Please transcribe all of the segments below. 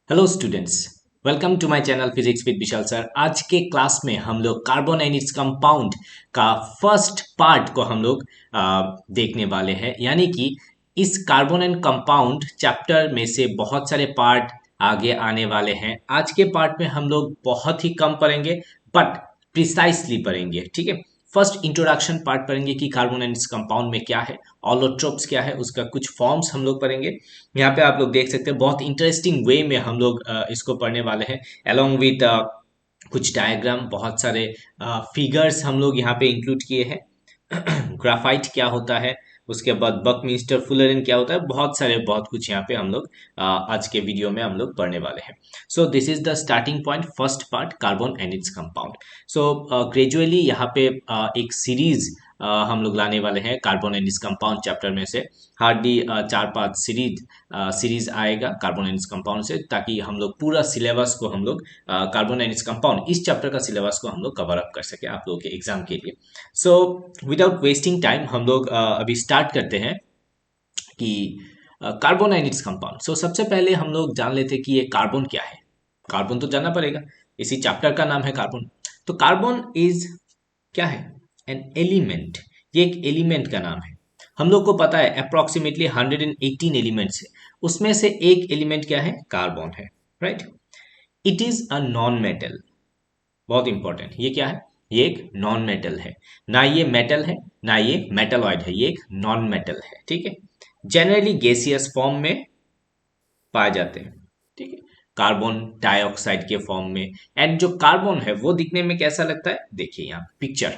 Hello students, welcome to my channel physics with Vishal sir. आज के class में हम लोग कार्बन एंड इट्स कंपाउंड का फर्स्ट पार्ट को हम लोग देखने वाले हैं। यानी कि इस कार्बन एंड कंपाउंड चैप्टर में से बहुत सारे पार्ट आगे आने वाले हैं। आज के पार्ट में हम लोग बहुत ही कम पढ़ेंगे बट प्रिसाइसली पढ़ेंगे। ठीक है, फर्स्ट इंट्रोडक्शन पार्ट पढ़ेंगे कि कार्बन एंड इट्स कंपाउंड में क्या है, ऑलोट्रोप्स क्या है, उसका कुछ फॉर्म्स हम लोग पढ़ेंगे। यहाँ पे आप लोग देख सकते हैं बहुत इंटरेस्टिंग वे में हम लोग इसको पढ़ने वाले हैं अलोंग विथ कुछ डायग्राम, बहुत सारे फिगर्स हम लोग यहाँ पे इंक्लूड किए हैं। ग्राफाइट क्या होता है, उसके बाद बकमिस्टर फुलरिन क्या होता है, बहुत सारे बहुत कुछ यहाँ पे हम लोग आज के वीडियो में हम लोग पढ़ने वाले हैं। So this is the starting point, first part carbon and its compound. So gradually यहाँ पे एक सीरीज हम लोग लाने वाले हैं carbon and its compound chapter में से। हार्डली 4-5 सीरीज आएगा कार्बन एंड इट्स कंपाउंड से, ताकि हम लोग पूरा सिलेबस को हम लोग कार्बन एंड इट्स कंपाउंड इस चैप्टर का सिलेबस को हम लोग कवर अप कर सके आप लोगों के एग्जाम के लिए। सो विदाउट वेस्टिंग टाइम हम लोग अभी स्टार्ट करते हैं कि कार्बन एंड इट्स कंपाउंड। सो सबसे पहले हम लोग जान लेते हैं कि ये कार्बन क्या है। कार्बन तो जानना पड़ेगा, इसी चैप्टर का नाम है कार्बन। तो कार्बन इज क्या है? An element. ये एक एलिमेंट का नाम है। हम लोग को पता है अप्रोक्सीमेटली 118 एलिमेंट्स है, उसमें से एक एलिमेंट क्या है? कार्बन है, right. It is a non metal. बहुत इंपॉर्टेंट, ये क्या है? ये एक नॉन मेटल है। ना ये मेटल है ना ये मेटलॉइड है, ये एक नॉन मेटल है। ठीक है, जनरली गैसियस फॉर्म में पाए जाते हैं। ठीक है, कार्बन डाइऑक्साइड के फॉर्म में। एंड जो कार्बन है वो दिखने में कैसा लगता है? देखिए यहाँ पिक्चर,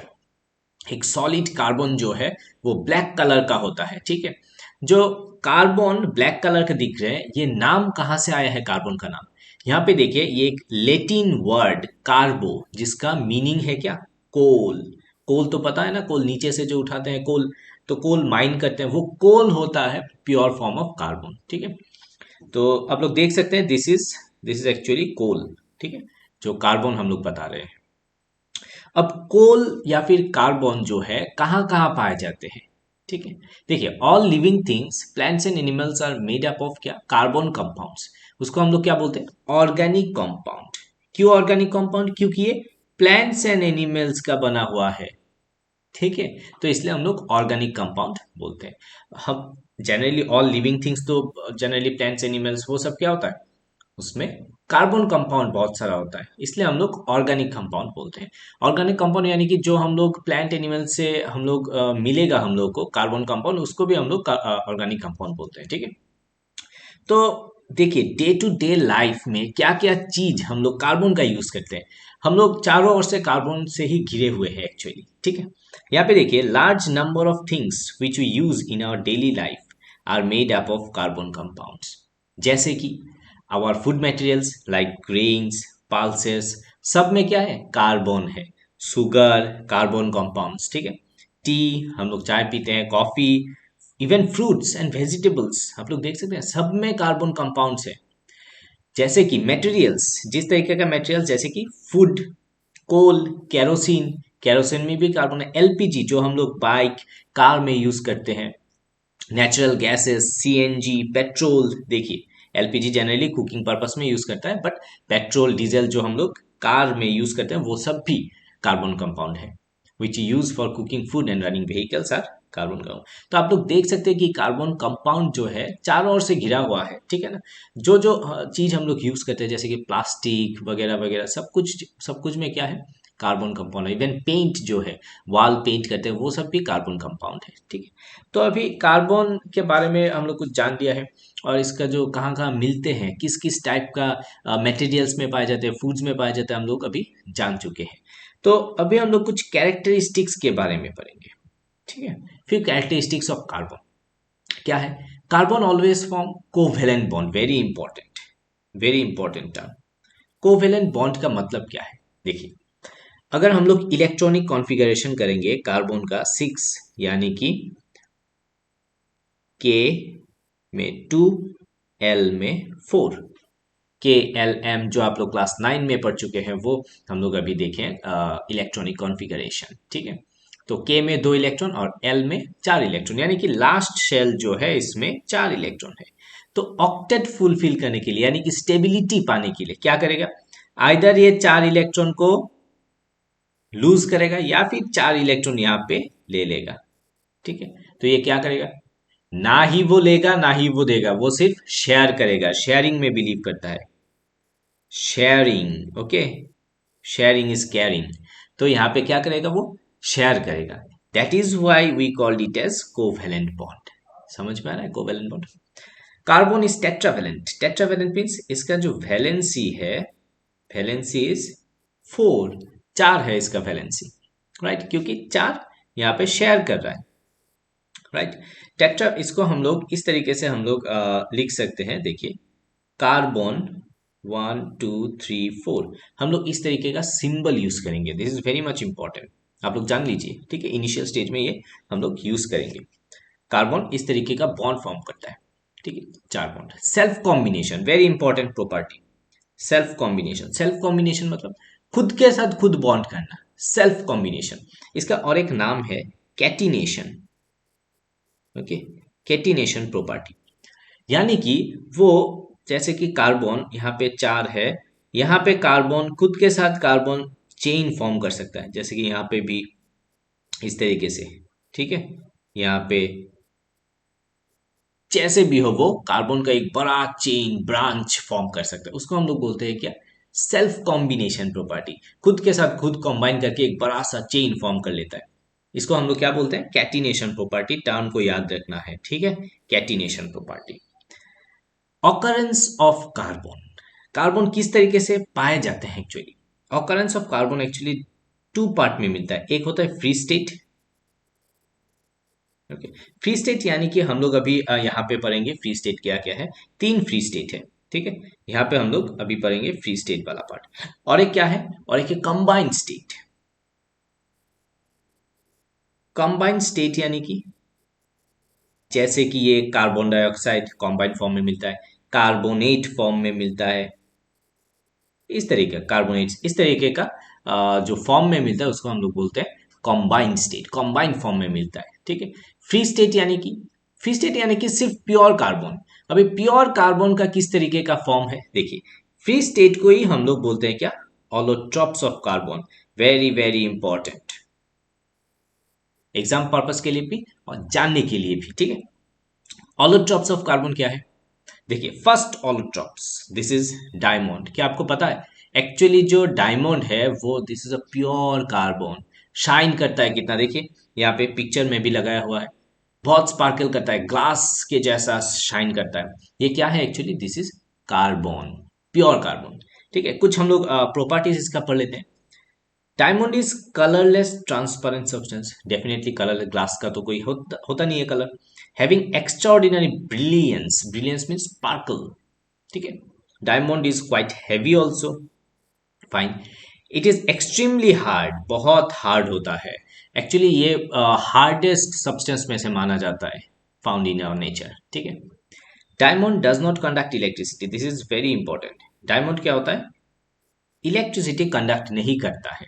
एक सॉलिड कार्बन जो है वो ब्लैक कलर का होता है। ठीक है, जो कार्बन ब्लैक कलर के दिख रहे हैं, ये नाम कहाँ से आया है कार्बन का नाम? यहाँ पे देखिए, ये एक लेटिन वर्ड कार्बो, जिसका मीनिंग है क्या? कोल। कोल तो पता है ना, कोल नीचे से जो उठाते हैं कोल, तो कोल माइन करते हैं, वो कोल होता है प्योर फॉर्म ऑफ कार्बन। ठीक है, तो आप लोग देख सकते हैं दिस इज एक्चुअली कोल। ठीक है, जो कार्बन हम लोग बता रहे हैं। अब कोल या फिर कार्बन जो है कहाँ कहाँ पाए जाते हैं? ठीक है, देखिए all living things, plants and animals are made up of क्या? Carbon compounds. उसको हम लोग क्या बोलते हैं? Organic compound. क्यों ऑर्गेनिक कंपाउंड? क्योंकि ये प्लांट्स एंड एनिमल्स का बना हुआ है। ठीक है, तो इसलिए हम लोग ऑर्गेनिक कंपाउंड बोलते हैं। हम जनरली ऑल लिविंग थिंग्स, तो जनरली प्लांट्स एनिमल्स वो सब क्या होता है, उसमें कार्बन कंपाउंड बहुत सारा होता है, इसलिए हम लोग ऑर्गेनिक कंपाउंड बोलते हैं। ऑर्गेनिक कंपाउंड यानी कि जो हम लोग प्लांट एनिमल से हम लोग मिलेगा हम लोग को कार्बन कंपाउंड, उसको भी हम लोग ऑर्गेनिक कंपाउंड बोलते हैं। ठीक है, तो देखिए डे टू डे लाइफ में क्या क्या चीज हम लोग कार्बन का यूज करते हैं। हम लोग चारों ओर से कार्बन से ही घिरे हुए हैं एक्चुअली। ठीक है, यहाँ पे देखिए large number of things which we use in our daily life are made up of carbon compounds. जैसे कि our food materials like grains, pulses, सब में क्या है? कार्बन है। Sugar carbon compounds. ठीक है, टी, हम लोग चाय पीते हैं, coffee, even fruits and vegetables आप लोग देख सकते हैं, सब में कार्बन कंपाउंड्स है। जैसे कि मटेरियल्स, जिस तरीके का मटेरियल, जैसे कि फूड, कोल, केरोसिन, केरोसिन में भी कार्बन है। एलपीजी जो हम लोग बाइक कार में यूज करते हैं, नेचुरल गैसेस, सीएनजी, पेट्रोल। देखिए एलपीजी जनरली कुकिंग पर्पस में यूज करता है, बट पेट्रोल डीजल जो हम लोग कार में यूज करते हैं वो सब भी कार्बन कंपाउंड है। Which use for cooking food and running vehicles are carbon compound. तो आप लोग देख सकते हैं कि कार्बन कंपाउंड जो है चारों ओर से घिरा हुआ है। ठीक है ना, जो जो चीज हम लोग यूज करते हैं जैसे कि प्लास्टिक वगैरह वगैरह, सब कुछ में क्या है? कार्बन कंपाउंड है। इवन पेंट जो है, वॉल पेंट करते हैं, वो सब भी कार्बन कंपाउंड है। ठीक है, तो अभी कार्बन के बारे में हम लोग कुछ जान लिया है, और इसका जो कहाँ कहाँ मिलते हैं, किस किस टाइप का मटेरियल्स में पाए जाते हैं, फूड्स में पाए जाते हैं, हम लोग अभी जान चुके हैं। तो अभी हम लोग कुछ कैरेक्टरिस्टिक्स के बारे में पढ़ेंगे। ठीक है, फिर कैरेक्टरिस्टिक्स ऑफ कार्बन क्या है? Carbon always form covalent bond. Very important term. Covalent bond का मतलब क्या है? देखिए, अगर हम लोग इलेक्ट्रॉनिक कॉन्फ़िगरेशन करेंगे कार्बन का 6, यानी कि के में 2, एल में 4, के एल एम जो आप लोग क्लास 9 में पढ़ चुके हैं, वो हम लोग अभी देखें इलेक्ट्रॉनिक कॉन्फ़िगरेशन। ठीक है, तो के में 2 इलेक्ट्रॉन और एल में 4 इलेक्ट्रॉन, यानी कि लास्ट शेल जो है इसमें 4 इलेक्ट्रॉन है। तो ऑक्टेट फुलफिल करने के लिए यानी कि स्टेबिलिटी पाने के लिए क्या करेगा, आइदर ये 4 इलेक्ट्रॉन को लूज करेगा या फिर 4 इलेक्ट्रॉन यहाँ पे ले लेगा। ठीक है, तो ये क्या करेगा, ना ही वो लेगा ना ही वो देगा, वो सिर्फ शेयर करेगा, शेयरिंग में बिलीव करता है, sharing. Okay, sharing is caring. तो यहाँ पे क्या करेगा, वो शेयर करेगा। That is why we called it as covalent bond. समझ में आ रहा है covalent bond. Carbon is tetravalent. Tetravalent means इसका जो वैलेंसी है, वैलेंसी इज 4, 4 है इसका वैलेंसी, राइट, क्योंकि 4 यहाँ पे शेयर कर रहा है, राइट। टेट्रा, इसको हम लोग इस तरीके से हम लोग लिख सकते हैं, देखिए कार्बन 1 2 3 4, हम लोग इस तरीके का सिंबल यूज करेंगे। This is very much important, आप लोग जान लीजिए, ठीक है। इनिशियल स्टेज में ये हम लोग यूज करेंगे। कार्बन इस तरीके का बॉन्ड फॉर्म करता है, ठीक है, 4 bond. Self combination, very important property, self combination. Self combination मतलब खुद के साथ खुद बॉन्ड करना, सेल्फ कॉम्बिनेशन। इसका और एक नाम है कैटिनेशन। ओके, कैटिनेशन प्रॉपर्टी, यानी कि वो, जैसे कि कार्बन यहाँ पे 4 है, यहाँ पे कार्बन खुद के साथ कार्बन चेन फॉर्म कर सकता है, जैसे कि यहाँ पे भी इस तरीके से, ठीक है। यहाँ पे जैसे भी हो, वो कार्बन का एक बड़ा चेन ब्रांच फॉर्म कर सकता है, उसको हम लोग बोलते हैं क्या, सेल्फ कॉम्बिनेशन प्रॉपर्टी। खुद के साथ खुद कंबाइन करके एक बड़ा सा चेन फॉर्म कर लेता है, इसको हम लोग क्या बोलते हैं, कैटिनेशन प्रॉपर्टी। टर्म को याद रखना है, ठीक है, catenation property. Occurrence of carbon, carbon किस तरीके से पाए जाते हैं actually. Occurrence of carbon actually 2 part में मिलता है। एक होता है free state, okay. Free state यानी कि हम लोग अभी यहाँ पे पढ़ेंगे फ्री स्टेट क्या क्या है। 3 फ्री स्टेट है, ठीक है, यहाँ पे हम लोग अभी पढ़ेंगे फ्री स्टेट वाला पार्ट। और एक क्या है, और एक है कंबाइंड स्टेट। कंबाइंड स्टेट यानी कि जैसे कि ये कार्बन डाइऑक्साइड कंबाइंड फॉर्म में मिलता है, कार्बोनेट फॉर्म में मिलता है, इस तरीके का कार्बोनेट्स, इस तरीके का जो फॉर्म में मिलता है उसको हम लोग बोलते हैं कॉम्बाइंड स्टेट, कॉम्बाइंड फॉर्म में मिलता है, ठीक है। फ्री स्टेट यानी कि, फ्री स्टेट यानी कि सिर्फ प्योर कार्बन। अभी प्योर कार्बन का किस तरीके का फॉर्म है, देखिए फ्री स्टेट को ही हम लोग बोलते हैं क्या, allotropes of carbon. Very very important, exam purpose के लिए भी और जानने के लिए भी, ठीक है। ऑलोट्रॉप्स ऑफ कार्बन क्या है, देखिए फर्स्ट ऑलोट्रॉप्स, दिस इज डायमंड। क्या आपको पता है एक्चुअली जो डायमंड है वो this is a pure carbon. Shine करता है कितना, देखिए यहाँ पे पिक्चर में भी लगाया हुआ है, बहुत स्पार्कल करता है, ग्लास के जैसा शाइन करता है। ये क्या है actually, this is carbon, pure carbon, ठीक है। कुछ हम लोग प्रॉपर्टीज इसका पढ़ लेते हैं। Diamond is colourless transparent substance, definitely colour, glass का तो कोई होता नहीं है colour. Having extraordinary brilliance, brilliance means sparkle, ठीक है। Diamond is quite heavy also, fine. It is extremely hard, बहुत हार्ड होता है। एक्चुअली ये हार्डेस्ट सब्सटेंस में से माना जाता है, फाउंड इन आवर नेचर, ठीक है। Diamond does not conduct electricity, this is very important. Diamond क्या होता है, इलेक्ट्रिसिटी कंडक्ट नहीं करता है,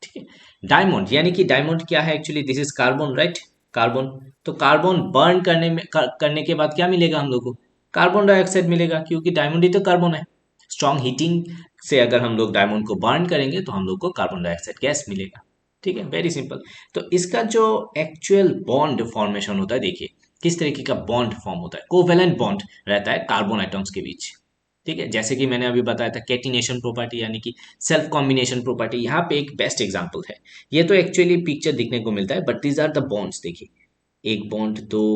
ठीक है। डायमंड यानी कि डायमंड क्या है actually, this is carbon, right, carbon. तो कार्बन बर्न करने के बाद क्या मिलेगा हम लोग को, कार्बन डाइऑक्साइड मिलेगा, क्योंकि डायमंड ही तो कार्बन है। स्ट्रॉन्ग हीटिंग से अगर हम लोग डायमंड को बर्न करेंगे तो हम लोग को कार्बन डाइऑक्साइड गैस मिलेगा, ठीक है, वेरी सिंपल। तो इसका जो एक्चुअल बॉन्ड फॉर्मेशन होता है, देखिए किस तरीके का बॉन्ड फॉर्म होता है, कोवेलेंट बॉन्ड रहता है कार्बन आइटम्स के बीच, ठीक है। जैसे कि मैंने अभी बताया था कैटिनेशन प्रॉपर्टी यानी कि सेल्फ कॉम्बिनेशन प्रॉपर्टी, यहाँ पे एक बेस्ट एग्जांपल है। ये तो एक्चुअली पिक्चर दिखने को मिलता है, but these are the bonds, देखिए 1 bond 2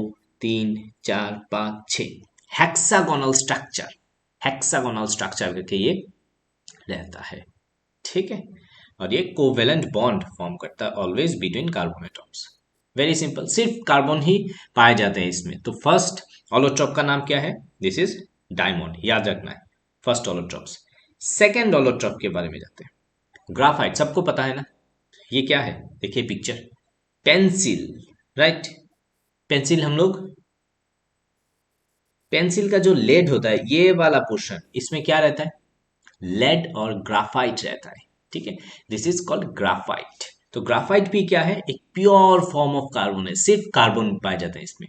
3 4 5 6, hexagonal structure, hexagonal structure करके ये रहता है, ठीक है। और ये कोवेलेंट बॉन्ड फॉर्म करता है always between carbon atoms, very simple. सिर्फ कार्बन ही पाए जाते हैं इसमें। तो फर्स्ट ऑलोट्रॉप का नाम क्या है, दिस इज डायमंड, याद रखना है, फर्स्ट ऑलोट्रॉप्स। सेकेंड ऑलोट्रॉप के बारे में जाते हैं, ग्राफाइट, सबको पता है ना, ये क्या है, देखिए पिक्चर, पेंसिल, राइट। पेंसिल हम लोग, पेंसिल का जो लेड होता है, ये वाला पोर्शन, इसमें क्या रहता है, लेड और ग्राफाइट रहता है, ठीक है, दिस इज कॉल्ड ग्राफाइट। तो ग्राफाइट भी क्या है, एक प्योर फॉर्म ऑफ कार्बन है, सिर्फ कार्बन पाया जाता है इसमें।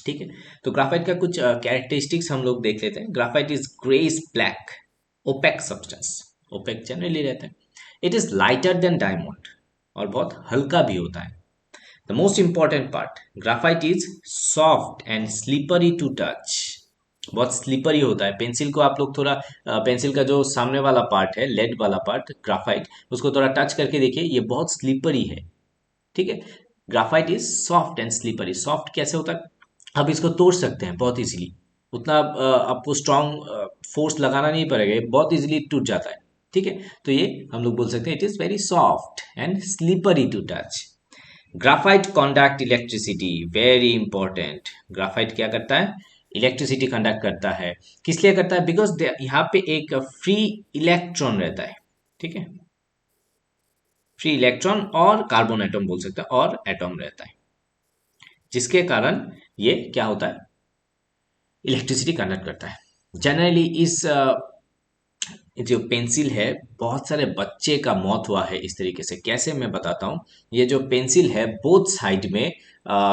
ठीक है, तो ग्राफाइट का कुछ कैरेक्टरिस्टिक्स हम लोग देख लेते हैं। Graphite is grace black opaque substance, opaque generally रहता है। It is lighter than diamond, और बहुत हल्का भी होता है। The most important part, graphite is soft and slippery to touch, बहुत स्लीपरी होता है। पेंसिल को आप लोग थोड़ा पेंसिल का जो सामने वाला पार्ट है, लेड वाला पार्ट ग्राफाइट, उसको थोड़ा टच करके देखिए, ये बहुत स्लीपरी है। ठीक है, graphite is soft and slippery. Soft कैसे होता है, आप इसको तोड़ सकते हैं बहुत इजीली, उतना आपको स्ट्रांग फोर्स लगाना नहीं पड़ेगा, ये बहुत इजीली टूट जाता है। ठीक है, तो ये हम लोग बोल सकते हैं it is very soft and slippery to touch. Graphite conduct electricity, very important. Graphite क्या करता है, इलेक्ट्रिसिटी कंडक्ट करता है। किस लिए करता है, बिकॉज यहाँ पे एक फ्री इलेक्ट्रॉन रहता है। ठीक है, फ्री इलेक्ट्रॉन और कार्बन एटम बोल सकते हैं, और एटम रहता है, जिसके कारण ये क्या होता है, इलेक्ट्रिसिटी कंडक्ट करता है। जनरली इस जो पेंसिल है, बहुत सारे बच्चे का मौत हुआ है इस तरीके से। कैसे, मैं बताता हूँ। ये जो पेंसिल है, बोथ साइड में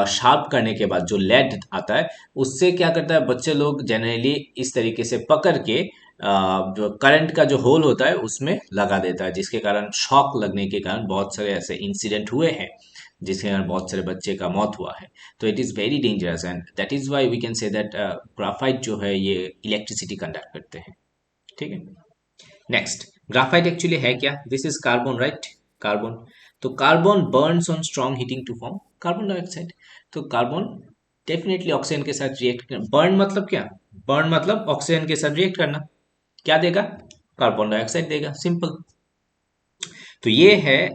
शार्प करने के बाद जो लेड आता है, उससे क्या करता है, बच्चे लोग जनरली इस तरीके से पकड़ के जो करंट का जो होल होता है उसमें लगा देता है, जिसके कारण शॉक लगने के कारण बहुत सारे ऐसे इंसिडेंट हुए हैं, जिसके कारण बहुत सारे बच्चे का मौत हुआ है। तो it is very dangerous, and that is why we can say that graphite जो है ये इलेक्ट्रिसिटी कंडक्ट करते हैं। ठीक है, नेक्स्ट, ग्राफाइट एक्चुअली है क्या, this is carbon, right, carbon. तो carbon burns on strong heating to form carbon dioxide. तो कार्बन डेफिनेटली ऑक्सीजन के साथ रिएक्ट करना। बर्न मतलब क्या, बर्न मतलब ऑक्सीजन के साथ रिएक्ट करना, क्या देगा, कार्बन डाइऑक्साइड देगा, सिंपल। तो ये है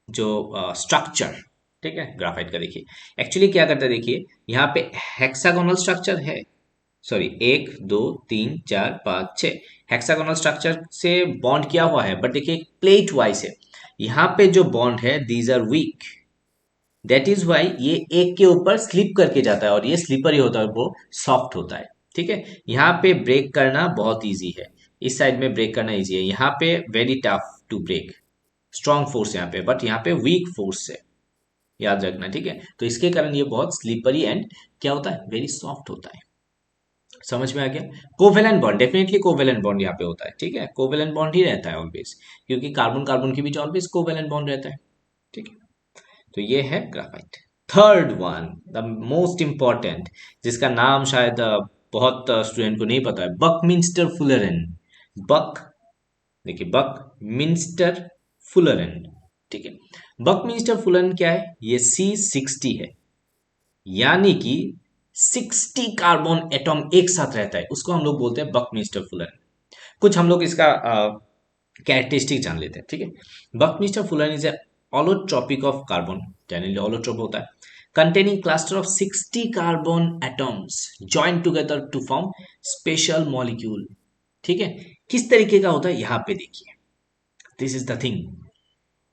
जो स्ट्रक्चर, ठीक है, ग्राफाइट का। देखिए एक्चुअली क्या करता है, देखिए यहाँ पे हेक्सागोनल स्ट्रक्चर है, सॉरी 1 2 3 4 5 6 हेक्सागोनल स्ट्रक्चर से बॉन्ड किया हुआ है, बट देखिए प्लेट वाइज है। यहाँ पे जो बॉन्ड है, these are weak, that is why ये एक के ऊपर स्लिप करके जाता है, और ये स्लिपरी होता है, वो सॉफ्ट होता है। ठीक है, यहाँ पे ब्रेक करना बहुत ईजी है, इस साइड में ब्रेक करना ईजी है, यहाँ पे very tough to break, strong force यहाँ पे, बट यहाँ पे वीक फोर्स है, याद रखना। ठीक है, तो इसके कारण ये बहुत स्लिपरी एंड क्या होता है, वेरी सॉफ्ट होता है। समझ में आ गया। Covalent bond, definitely covalent bond यहाँ पे होता है। ठीक है, कोवेलेंट बॉन्ड ही रहता है ऑलवेज, क्योंकि कार्बन कार्बन के बीच ऑलवेज कोवेलेंट बॉन्ड रहता है। ठीक है, तो ये है graphite. Third one, the most important, जिसका नाम शायद बहुत स्टूडेंट को नहीं पता है, बकमिंस्टर फुलरन। बक, देखिए बकमिंस्टर फुलरन। ठीक है, बकमिंस्टर फुलरन क्या है, ये C60 है, यानी कि 60 कार्बन एटम एक साथ रहता है, उसको हम लोग बोलते हैं बकमिंस्टर फुलरन। कुछ हम लोग इसका कैरेक्टरिस्टिक जान लेते हैं। ठीक है, Buckminster fullerene is a allotropic of carbon, generally allotrope होता है, containing cluster of 60 carbon atoms joined together to form special molecule। ठीक है, किस तरीके का होता है, यहां पे देखिए, दिस इज द थिंग।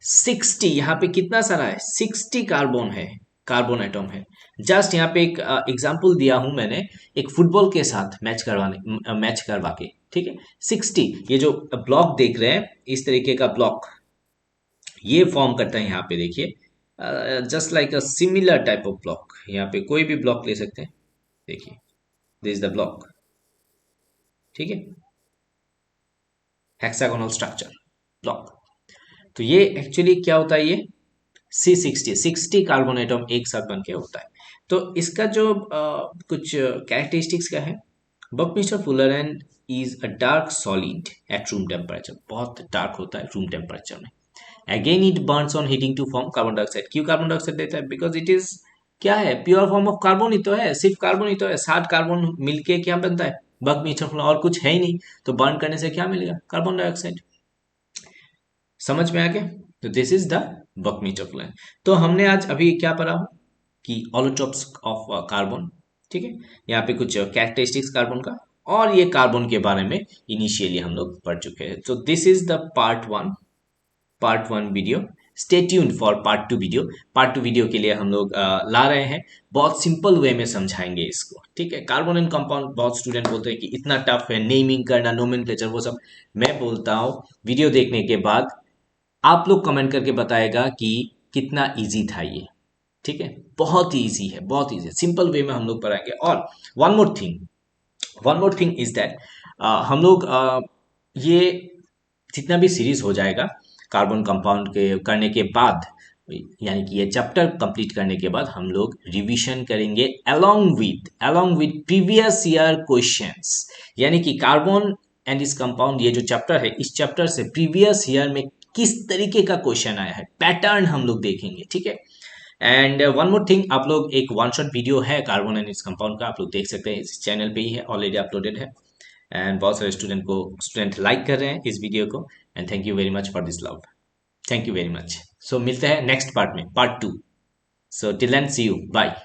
60, यहाँ पे कितना सारा है, 60 कार्बन है, कार्बन एटम है। जस्ट यहाँ पे एक एग्जांपल दिया हूं मैंने, एक फुटबॉल के साथ मैच करवा के। ठीक है, 60, ये जो ब्लॉक देख रहे हैं, इस तरीके का ब्लॉक ये फॉर्म करता है। यहाँ पे देखिए, just like a similar type of block, यहाँ पे कोई भी ब्लॉक ले सकते हैं। देखिए, दिस इज द ब्लॉक। ठीक है, हेक्सागोनल स्ट्रक्चर ब्लॉक। तो ये एक्चुअली क्या होता है, ये C60 कार्बन एटम एक साथ बन के होता है। तो इसका जो कुछ कैरेक्टरिस्टिक्स क्या है, Buckminster fullerene is a dark solid at room temperature, बहुत डार्क होता है रूम टेम्परेचर में। Again it burns on heating to form carbon dioxide. क्यों कार्बन डाइऑक्साइड देता है, बिकॉज इट इज क्या है, प्योर फॉर्म ऑफ कार्बन ही तो है, सिर्फ कार्बन ही तो है, 60 कार्बन मिलके क्या बनता है, बकमिस्टर फुलरन, और कुछ है ही नहीं। तो बर्न करने से क्या मिलेगा, कार्बन डाइऑक्साइड। समझ में आ गया। तो दिस इज द बकमीटर फ्लोएम। तो हमने आज अभी क्या पढ़ा कि ऑलोट्रोप्स ऑफ कार्बन। ठीक है, यहाँ पे कुछ कैरेक्टरिस्टिक्स कार्बन का, और ये कार्बन के बारे में इनिशियली हम लोग पढ़ चुके हैं। तो this is the part one video. Stay tuned for part 2 video. Part 2 video के लिए हम लोग ला रहे हैं, बहुत सिंपल वे में समझाएंगे इसको। ठीक है, कार्बन एंड कंपाउंड बहुत स्टूडेंट बोलते हैं कि इतना टफ है, नेमिंग करना, नोमेनक्लेचर, वो सब। मैं बोलता हूँ वीडियो देखने के बाद आप लोग कमेंट करके बताएगा कि कितना इजी था ये। ठीक है, बहुत ही इजी है, बहुत इजी है, सिंपल वे में हम लोग पढ़ाएंगे। और one more thing is that हम लोग ये जितना भी सीरीज हो जाएगा कार्बन कंपाउंड के करने के बाद, यानी कि ये चैप्टर कंप्लीट करने के बाद हम लोग रिवीजन करेंगे along with previous year questions. यानी कि कार्बन एंड इस कंपाउंड, ये जो चैप्टर है, इस चैप्टर से प्रीवियस ईयर में किस तरीके का क्वेश्चन आया है, पैटर्न हम लोग देखेंगे। ठीक है, एंड वन मोर थिंग, आप लोग एक वन शॉट वीडियो है कार्बन एंड इस कंपाउंड का, आप लोग देख सकते हैं, इस चैनल पे ही है, ऑलरेडी अपलोडेड है। एंड बहुत सारे स्टूडेंट लाइक कर रहे हैं इस वीडियो को। And thank you very much for this love, thank you very much. So मिलते हैं नेक्स्ट पार्ट में, part 2। So till then see you, bye.